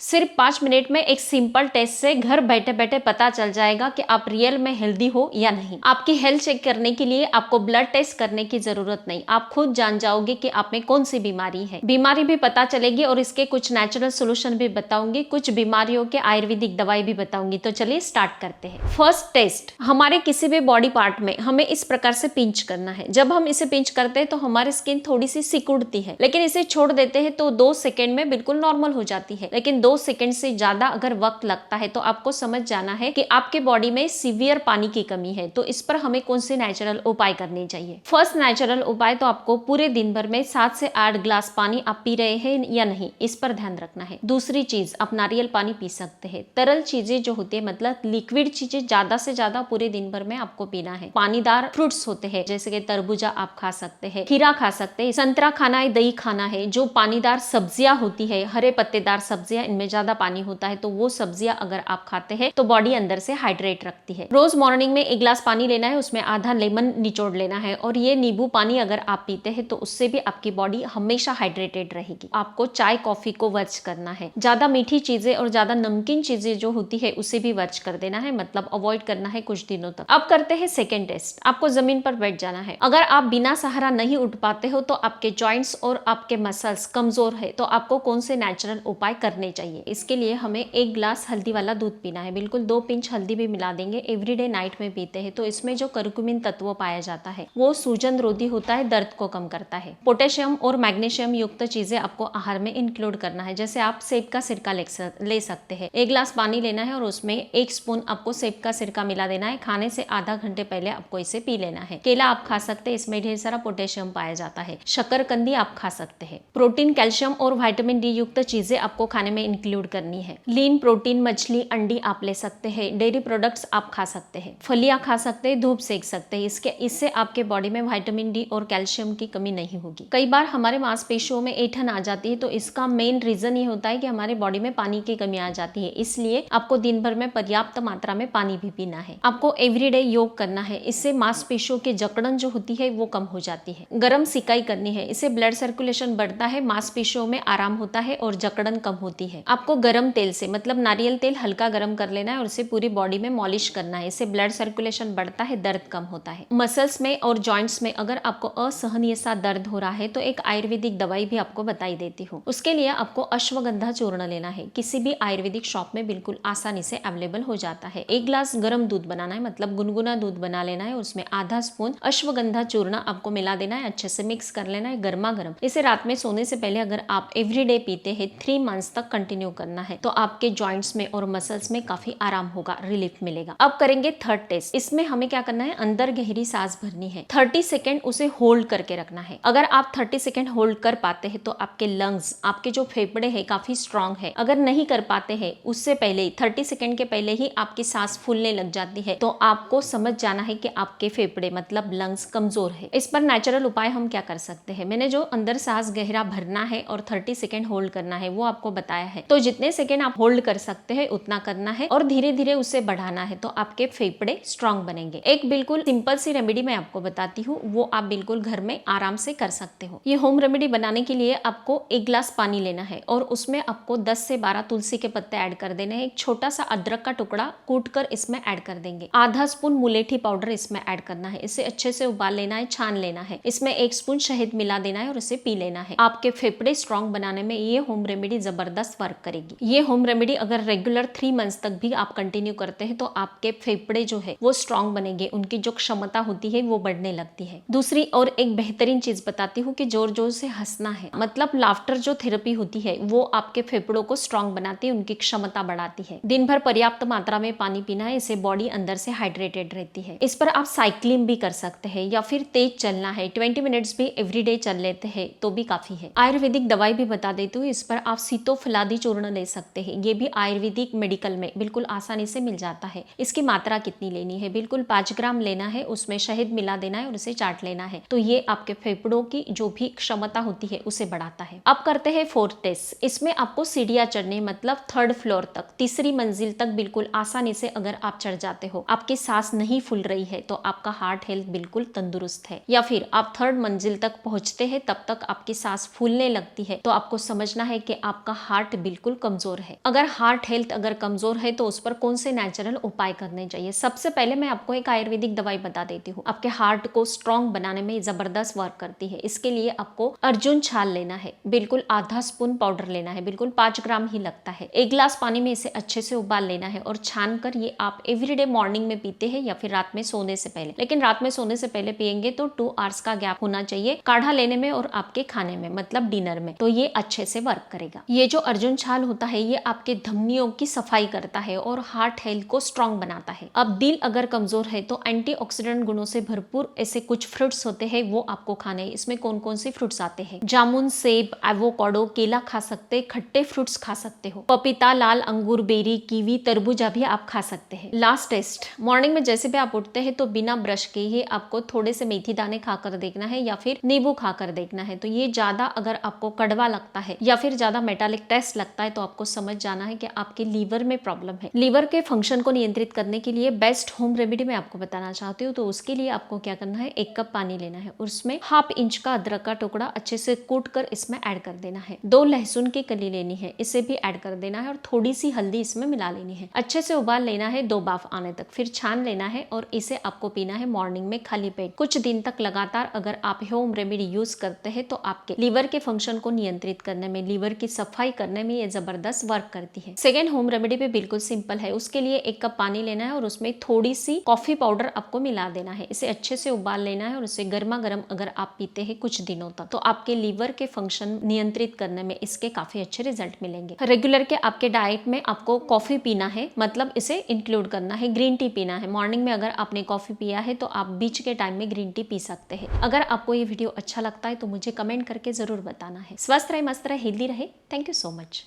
सिर्फ 5 मिनट में एक सिंपल टेस्ट से घर बैठे बैठे पता चल जाएगा कि आप रियल में हेल्दी हो या नहीं। आपकी हेल्थ चेक करने के लिए आपको ब्लड टेस्ट करने की जरूरत नहीं, आप खुद जान जाओगे कि आप में कौन सी बीमारी है। बीमारी भी पता चलेगी और इसके कुछ नेचुरल सोल्यूशन भी बताऊंगी, कुछ बीमारियों के आयुर्वेदिक दवाई भी बताऊंगी। तो चलिए स्टार्ट करते हैं। फर्स्ट टेस्ट, हमारे किसी भी बॉडी पार्ट में हमें इस प्रकार से पिंच करना है। जब हम इसे पिंच करते हैं तो हमारी स्किन थोड़ी सी सिकुड़ती है, लेकिन इसे छोड़ देते हैं तो 2 सेकेंड में बिल्कुल नॉर्मल हो जाती है। लेकिन 2 सेकंड से ज्यादा अगर वक्त लगता है तो आपको समझ जाना है कि आपके बॉडी में सीवियर पानी की कमी है। तो इस पर हमें कौन से नेचुरल उपाय करने चाहिए। फर्स्ट नेचुरल उपाय, तो आपको पूरे दिन भर में 7 से 8 ग्लास पानी आप पी रहे हैं या नहीं, इस पर ध्यान रखना है। दूसरी चीज, आप नारियल पानी पी सकते हैं। तरल चीजें जो होती है, मतलब लिक्विड चीजें ज्यादा से ज्यादा पूरे दिन भर में आपको पीना है। पानीदार फ्रूट्स होते हैं जैसे कि तरबूजा आप खा सकते हैं, खीरा खा सकते हैं, संतरा खाना है, दही खाना है। जो पानीदार सब्जियां होती है, हरे पत्तेदार सब्जियां, इनमें ज्यादा पानी होता है, तो वो सब्जियां अगर आप खाते हैं तो बॉडी अंदर से हाइड्रेट रखती है। रोज मॉर्निंग में 1 ग्लास पानी लेना है, उसमें आधा लेमन निचोड़ लेना है और ये नींबू पानी अगर आप पीते हैं तो उससे भी आपकी बॉडी हमेशा हाइड्रेटेड रहेगी। आपको चाय कॉफी को वर्ज करना है। ज्यादा मीठी चीजें और ज्यादा नमकीन चीजें जो होती है उसे भी वर्ज कर देना है, मतलब अवॉइड करना है कुछ दिनों तक। अब करते हैं सेकेंड टेस्ट। आपको जमीन पर बैठ जाना है। अगर आप बिना सहारा नहीं उठ पाते हो तो आपके जॉइंट्स और आपके मसल्स कमजोर है, तो आपको कौन से नेचुरल उपाय करने चाहिए। इसके लिए हमें 1 ग्लास हल्दी वाला दूध पीना है, बिल्कुल 2 पिंच हल्दी भी मिला देंगे। एवरीडे नाइट में पीते हैं तो इसमें जो करक्यूमिन तत्व पाया जाता है वो सूजन रोधी होता है, दर्द को कम करता है। पोटेशियम और मैग्नीशियम युक्त चीजें आपको आहार में इंक्लूड करना है। जैसे आप सेब का सिरका ले सकते हैं। 1 ग्लास पानी लेना है और उसमें 1 स्पून आपको सेब का सिरका मिला देना है। खाने से आधा घंटे पहले आपको इसे पी लेना है। केला आप खा सकते हैं, इसमें ढेर सारा पोटेशियम पाया जाता है। शकरकंदी आप खा सकते हैं। प्रोटीन, कैल्शियम और विटामिन डी युक्त चीजें आपको खाने में इंक्लूड करनी है। लीन प्रोटीन, मछली, अंडी आप ले सकते हैं। डेयरी प्रोडक्ट्स आप खा सकते हैं। फलियां खा सकते हैं, धूप सेक सकते हैं। इससे आपके बॉडी में विटामिन डी और कैल्शियम की कमी नहीं होगी। कई बार हमारे मांसपेशियों में ऐंठन आ जाती है, तो इसका मेन रीजन ये होता है कि हमारे बॉडी में पानी की कमी आ जाती है। इसलिए आपको दिन भर में पर्याप्त मात्रा में पानी भी पीना है। आपको एवरीडे योग करना है, इससे मांसपेशियों की जकड़न जो होती है वो कम हो जाती है। गर्म सिकाई करनी है, इससे ब्लड सर्कुलेशन बढ़ता है, मांसपेशियों में आराम होता है और जकड़न कम होती है। आपको गर्म तेल से, मतलब नारियल तेल हल्का गर्म कर लेना है और इसे पूरी बॉडी में मॉलिश करना है। इससे ब्लड सर्कुलेशन बढ़ता है, दर्द कम होता है। मसल्स में और जॉइंट्स में अगर आपको असहनीय सा दर्द हो रहा है तो एक आयुर्वेदिक दवाई भी आपको बताई देती हूँ। उसके लिए आपको अश्वगंधा चूर्ण लेना है। किसी भी आयुर्वेदिक शॉप में बिल्कुल आसानी से अवेलेबल हो जाता है। 1 ग्लास गर्म दूध बनाना है, मतलब गुनगुना दूध बना लेना है। उसमें आधा स्पून अश्वगंधा चूर्ण आपको मिला देना है, अच्छे से मिक्स कर लेना है गर्मा गर्म। इसे रात में सोने से पहले अगर आप एवरीडे पीते हैं 3 मंथ्स तक कंटिन्यू करना है, तो आपके जॉइंट्स में और मसल्स में काफी आराम होगा, रिलीफ मिलेगा। अब करेंगे थर्ड टेस्ट। इसमें हमें क्या करना है, अंदर गहरी सांस भरनी है। 30 सेकेंड उसे होल्ड करके रखना है। अगर आप 30 सेकेंड होल्ड कर पाते हैं तो आपके लंग्स, आपके जो फेफड़े हैं काफी स्ट्रांग है। अगर नहीं कर पाते हैं, उससे पहले ही 30 सेकेंड के पहले ही आपकी सांस फूलने लग जाती है, तो आपको समझ जाना है कि आपके फेफड़े मतलब लंग्स कमजोर है। इस पर नेचुरल उपाय हम क्या कर सकते हैं। मैंने जो अंदर सांस गहरा भरना है और 30 सेकेंड होल्ड करना है वो आपको बताया है। तो जितने सेकेंड आप होल्ड कर सकते हैं उतना करना है और धीरे धीरे उसे बढ़ाना है, तो आपके फेफड़े स्ट्रांग बनेंगे। एक बिल्कुल सिंपल सी रेमेडी मैं आपको बताती हूँ, वो आप बिल्कुल घर में आराम से कर सकते हो। ये होम रेमेडी बनाने के लिए आपको 1 ग्लास पानी लेना है और उसमें आपको 10 से 12 तुलसी के पत्ते ऐड कर देने हैं। एक छोटा सा अदरक का टुकड़ा कूट कर इसमें ऐड कर देंगे। आधा स्पून मुलेठी पाउडर इसमें ऐड करना है। इसे अच्छे से उबाल लेना है, छान लेना है। इसमें 1 स्पून शहद मिला देना है और इसे पी लेना है। आपके फेफड़े स्ट्रांग बनाने में ये होम रेमेडी जबरदस्त वर्क करेगी। ये होम रेमेडी अगर रेगुलर 3 मंथ्स तक भी आप कंटिन्यू करते हैं तो आपके फेफड़े जो है वो स्ट्रांग बनेंगे, उनकी जो क्षमता होती है वो बढ़ने लगती है। दूसरी और एक बेहतरीन चीज बताती हूँ कि जोर जोर से हंसना है, मतलब लाफ्टर जो थेरेपी होती है वो आपके फेफड़ों को स्ट्रांग बनाती है, उनकी क्षमता बढ़ाती है। दिन भर पर्याप्त मात्रा में पानी पीना है, इससे बॉडी अंदर से हाइड्रेटेड रहती है। इस पर आप साइकिलिंग भी कर सकते हैं या फिर तेज चलना है, 20 मिनट्स भी एवरीडे चल लेते हैं तो भी काफी है। आयुर्वेदिक दवाई भी बता देती हूँ। इस पर आप सीतोफलादी चूर्ण ले सकते हैं। ये भी आयुर्वेदिक मेडिकल में बिल्कुल आसानी से मिल जाता है। इसकी मात्रा कितनी लेनी है, बिल्कुल 5 ग्राम लेना है। उसमें शहद मिला देना है और उसे चाट लेना है, तो ये आपके फेफड़ों की जो भी क्षमता होती है उसे बढ़ाता है। अब करते हैं फोर्थ टेस्ट। इसमें आपको सीढ़ियां चढ़नी, मतलब 3rd फ्लोर तक, तीसरी मंजिल तक बिल्कुल आसानी से अगर आप चढ़ जाते हो, आपकी सांस नहीं फूल रही है तो आपका हार्ट हेल्थ बिल्कुल तंदुरुस्त है। या फिर आप 3rd मंजिल तक पहुंचते हैं, तब तक आपकी सांस फूलने लगती है, तो आपको समझना है कि आपका हार्ट बिल्कुल कमजोर है। अगर हार्ट हेल्थ अगर कमजोर है तो उस पर कौन से नेचुरल उपाय करने चाहिए? सबसे पहले मैं आपको एक आयुर्वेदिक दवाई बता देती हूँ, आपके हार्ट को स्ट्रॉन्ग बनाने में जबरदस्त वर्क करती है। इसके लिए आपको अर्जुन छाल लेना है, बिल्कुल आधा स्पून पाउडर लेना है, बिल्कुल 5 ग्राम ही लगता है। 1 गिलास पानी में इसे अच्छे से उबाल लेना है और छान कर ये आप एवरीडे मॉर्निंग में पीते हैं या फिर रात में सोने से पहले। लेकिन रात में सोने से पहले पियेंगे तो 2 आवर्स का गैप होना चाहिए काढ़ा लेने में और आपके खाने में, मतलब डिनर में, तो ये अच्छे से वर्क करेगा। ये जो अर्जुन छाल होता है ये आपके धमनियों की सफाई करता है और हार्ट हेल्थ को स्ट्रॉन्ग बनाता है। अब दिल अगर कमजोर है तो एंटीऑक्सीडेंट गुणों से भरपूर ऐसे कुछ फ्रूट्स होते हैं, वो आपको खाने हैं। इसमें कौन कौन से फ्रूट्स आते हैं? जामुन, सेब, एवोकाडो, केला खा सकते, खट्टे फ्रूट्स खा सकते हो, पपीता, लाल अंगूर, बेरी, कीवी, तरबूजा भी आप खा सकते हैं। लास्ट टेस्ट, मॉर्निंग में जैसे भी आप उठते हैं तो बिना ब्रश के ही आपको थोड़े से मेथी दाने खाकर देखना है या फिर नींबू खाकर देखना है। तो ये ज्यादा अगर आपको कड़वा लगता है या फिर ज्यादा मेटालिक टेस्ट लगता है तो आपको समझ जाना है कि आपके लीवर में प्रॉब्लम है। लीवर के फंक्शन को नियंत्रित करने के लिए बेस्ट होम रेमेडी मैं आपको बताना चाहती हूँ। तो उसके लिए आपको क्या करना है, 1 कप पानी लेना है, उसमें 1/2 इंच का अदरक का टुकड़ा अच्छे से कूट कर इसमें ऐड कर देना है। 2 लहसुन की कली लेनी है, इसे भी ऐड कर देना है और थोड़ी सी हल्दी इसमें मिला लेनी है। अच्छे से उबाल लेना है 2 बाफ आने तक, फिर छान लेना है और इसे आपको पीना है मॉर्निंग में खाली पेट। कुछ दिन तक लगातार अगर आप होम रेमेडी यूज करते हैं तो आपके लीवर के फंक्शन को नियंत्रित करने में, लीवर की सफाई करने में ये जबरदस्त वर्क करती है। सेकेंड होम रेमेडी भी बिल्कुल सिंपल है। उसके लिए 1 कप पानी लेना है और उसमें थोड़ी सी कॉफी पाउडर आपको मिला देना है। इसे अच्छे से उबाल लेना है और इसे गर्मा गर्म अगर आप पीते हैं कुछ दिनों तक तो आपके लीवर के फंक्शन नियंत्रित करने में इसके काफी अच्छे रिजल्ट मिलेंगे। रेगुलर के आपके डाइट में आपको कॉफी पीना है, मतलब इसे इंक्लूड करना है। ग्रीन टी पीना है मॉर्निंग में। अगर आपने कॉफी पिया है तो आप बीच के टाइम में ग्रीन टी पी सकते हैं। अगर आपको ये वीडियो अच्छा लगता है तो मुझे कमेंट करके जरूर बताना है। स्वस्थ रहे, मस्त रहे, हेल्दी रहे। Thank you so much.